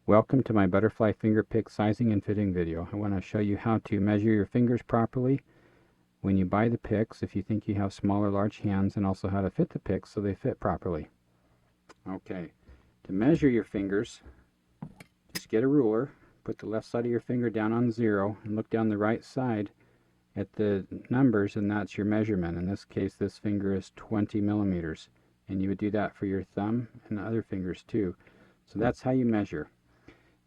Welcome to my butterfly finger pick sizing and fitting video. I want to show you how to measure your fingers properly when you buy the picks if you think you have small or large hands, and also how to fit the picks so they fit properly. Okay, to measure your fingers, just get a ruler, put the left side of your finger down on 0 and look down the right side at the numbers, and that's your measurement. In this case, this finger is 20 millimeters, and you would do that for your thumb and other fingers too. So that's how you measure.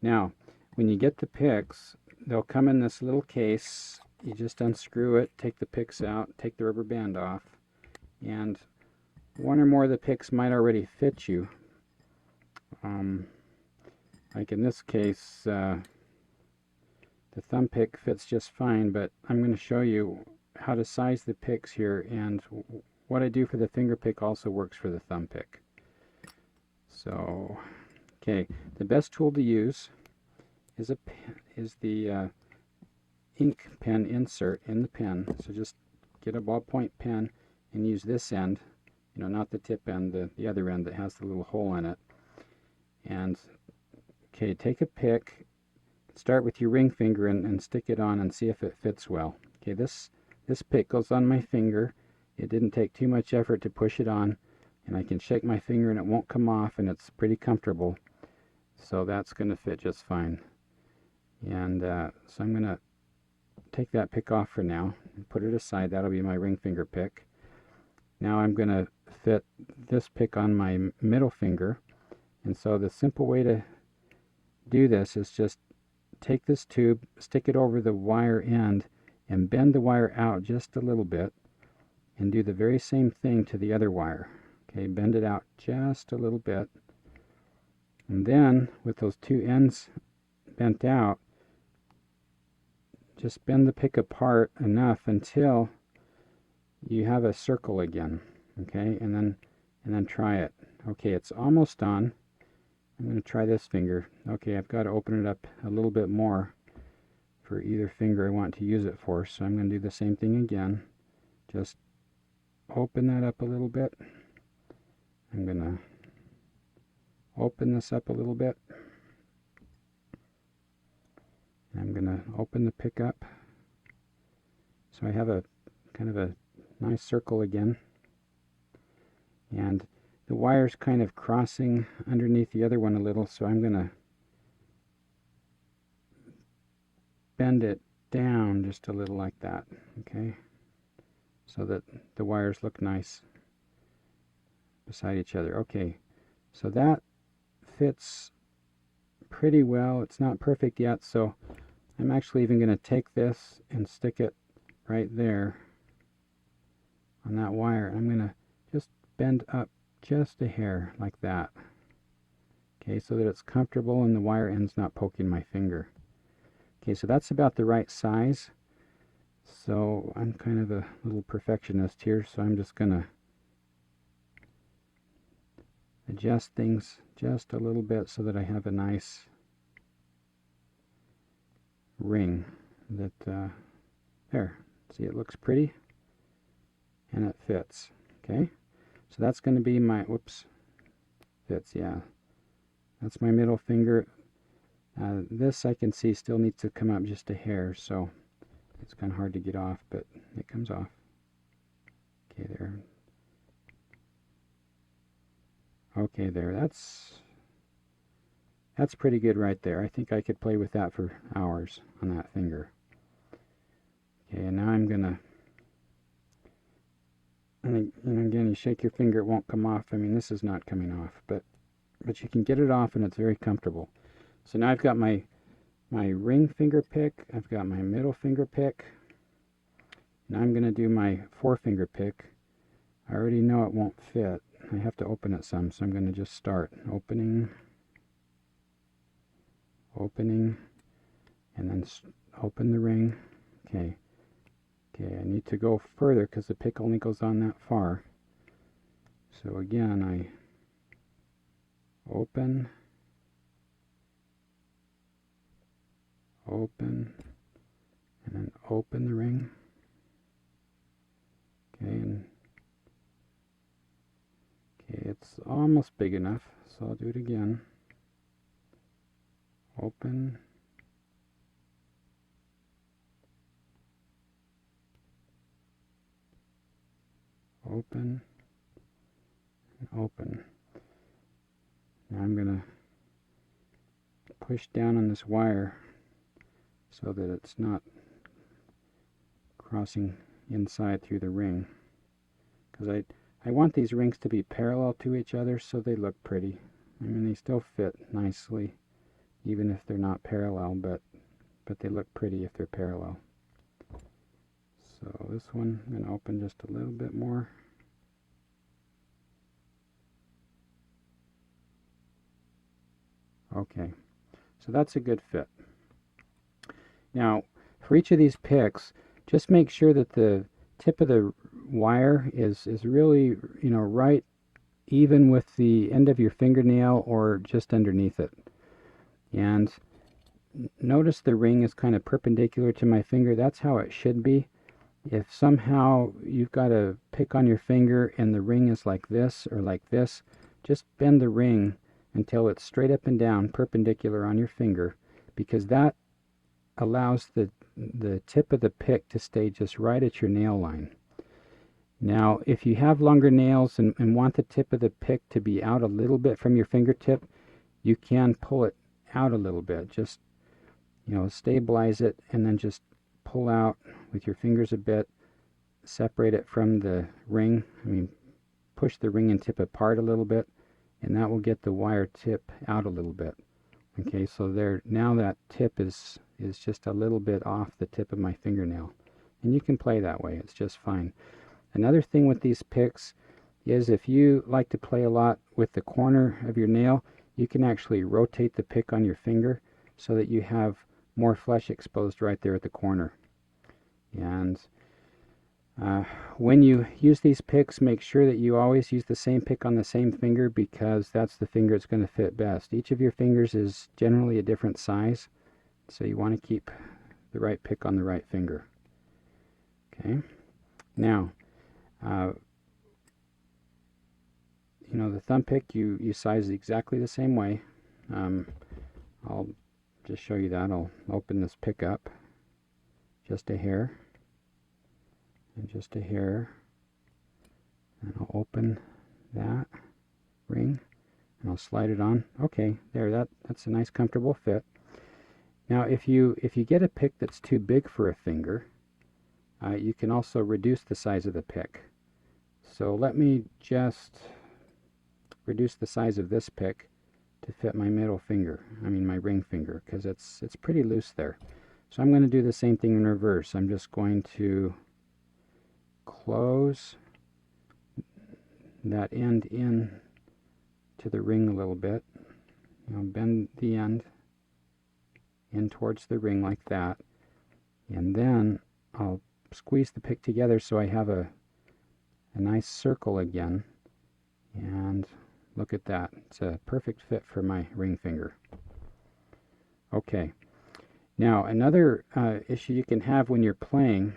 Now, when you get the picks, they'll come in this little case. You just unscrew it, take the picks out, take the rubber band off, and one or more of the picks might already fit you. Like in this case, the thumb pick fits just fine, but I'm going to show you how to size the picks here, and what I do for the finger pick also works for the thumb pick. So, okay, the best tool to use is the ink pen insert in the pen. So just get a ballpoint pen and use this end, not the tip end, the other end that has the little hole in it. And okay, take a pick, start with your ring finger and stick it on and see if it fits well. Okay, this pick goes on my finger. It didn't take too much effort to push it on, and I can shake my finger and it won't come off, and it's pretty comfortable. So that's going to fit just fine. And so I'm going to take that pick off for now and put it aside. That'll be my ring finger pick. Now I'm going to fit this pick on my middle finger, and so the simple way to do this is just take this tube, stick it over the wire end, and bend the wire out just a little bit, and do the very same thing to the other wire. Okay, bend it out just a little bit, and then with those two ends bent out, just bend the pick apart enough until you have a circle again. Okay, and then try it. Okay, it's almost on. I'm going to try this finger. Okay, I've got to open it up a little bit more for either finger I want to use it for. So I'm going to do the same thing again. Just open that up a little bit. I'm going to open this up a little bit. I'm going to open the pick up. So I have a kind of a nice circle again. And the wire's kind of crossing underneath the other one a little, so I'm going to bend it down just a little like that, okay? So that the wires look nice beside each other. Okay, so that fits pretty well. It's not perfect yet, so I'm actually even going to take this and stick it right there on that wire. I'm going to just bend up just a hair like that. Okay, so that it's comfortable and the wire end's not poking my finger. Okay, so that's about the right size. So I'm kind of a little perfectionist here, so I'm just going to adjust things just a little bit so that I have a nice ring that, there, see, it looks pretty and it fits. Okay, so that's going to be my, whoops, fits, yeah. That's my middle finger. This I can see still needs to come up just a hair, so it's kind of hard to get off, but it comes off. Okay, there. Okay, there. That's pretty good right there. I think I could play with that for hours on that finger. Okay, and now I'm gonna, and again, you shake your finger, it won't come off. I mean, this is not coming off, but you can get it off, and it's very comfortable. So now I've got my ring finger pick, I've got my middle finger pick. Now I'm going to do my forefinger pick. I already know it won't fit. I have to open it some, so I'm going to just start opening, opening, and then open the ring. Okay, I need to go further because the pick only goes on that far. So again, I open, open, and then open the ring. Okay, it's almost big enough, so I'll do it again. open, open, and open. Now I'm going to push down on this wire so that it's not crossing inside through the ring, because I want these rings to be parallel to each other so they look pretty. I mean, they still fit nicely even if they're not parallel, but they look pretty if they're parallel. So this one I'm going to open just a little bit more. Okay, so that's a good fit. Now, for each of these picks, just make sure that the tip of the wire is really, right even with the end of your fingernail or just underneath it. And notice the ring is kind of perpendicular to my finger. That's how it should be. If somehow you've got a pick on your finger and the ring is like this or like this, just bend the ring until it's straight up and down perpendicular on your finger, because that allows the tip of the pick to stay just right at your nail line. Now, if you have longer nails and want the tip of the pick to be out a little bit from your fingertip, you can pull it out a little bit. Just, stabilize it and then just pull out with your fingers a bit, separate it from the ring. Push the ring and tip apart a little bit, and that will get the wire tip out a little bit. Okay, so there, now that tip is just a little bit off the tip of my fingernail. And you can play that way, it's just fine. Another thing with these picks is if you like to play a lot with the corner of your nail, you can actually rotate the pick on your finger so that you have more flesh exposed right there at the corner. And when you use these picks, make sure that you always use the same pick on the same finger, because that's the finger it's going to fit best. Each of your fingers is generally a different size, so you want to keep the right pick on the right finger. Okay, now the thumb pick you size exactly the same way. I'll just show you that. I'll open this pick up just a hair and just a hair, and I'll open that ring and I'll slide it on. Okay, there, that's a nice comfortable fit. Now if you get a pick that's too big for a finger, you can also reduce the size of the pick. So let me just reduce the size of this pick to fit my middle finger, my ring finger, because it's pretty loose there. So I'm going to do the same thing in reverse. I'm just going to close that end in to the ring a little bit, bend the end in towards the ring like that, and then I'll squeeze the pick together so I have a nice circle again, and look at that, it's a perfect fit for my ring finger. Okay, now another issue you can have when you're playing,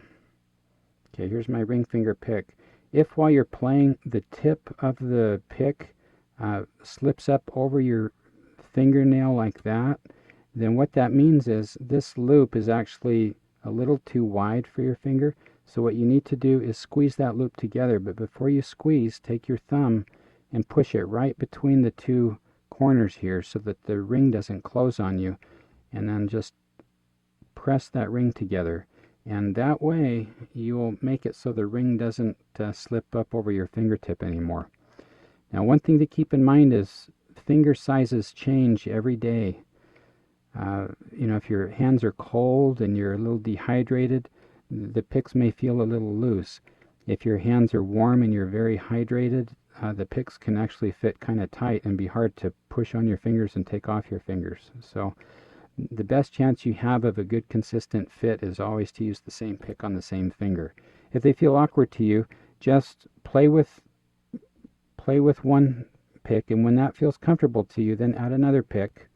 okay, here's my ring finger pick. If while you're playing the tip of the pick slips up over your fingernail like that, then what that means is this loop is actually a little too wide for your finger. So what you need to do is squeeze that loop together, but before you squeeze, take your thumb and push it right between the two corners here so that the ring doesn't close on you, and then just press that ring together, and that way you'll make it so the ring doesn't slip up over your fingertip anymore. Now, one thing to keep in mind is finger sizes change every day. If your hands are cold and you're a little dehydrated, the picks may feel a little loose. If your hands are warm and you're very hydrated, the picks can actually fit kind of tight and be hard to push on your fingers and take off your fingers. So the best chance you have of a good consistent fit is always to use the same pick on the same finger. If they feel awkward to you, just play with one pick, and when that feels comfortable to you, then add another pick.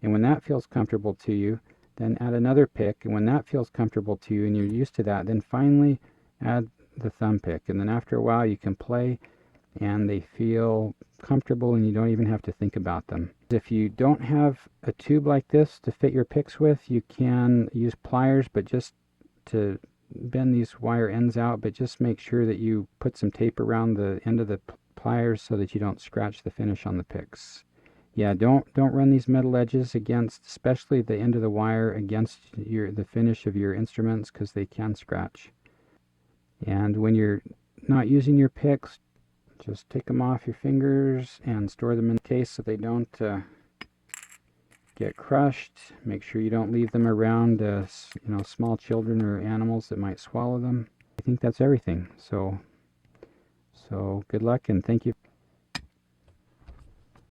And when that feels comfortable to you, then add another pick. And when that feels comfortable to you and you're used to that, then finally add the thumb pick. And then after a while you can play and they feel comfortable and you don't even have to think about them. If you don't have a tube like this to fit your picks with, you can use pliers, but just to bend these wire ends out, but just make sure that you put some tape around the end of the pliers so that you don't scratch the finish on the picks. Yeah, don't run these metal edges against, especially the end of the wire, against the finish of your instruments, because they can scratch. And when you're not using your picks, just take them off your fingers and store them in the case so they don't get crushed. Make sure you don't leave them around small children or animals that might swallow them. I think that's everything. So good luck and thank you.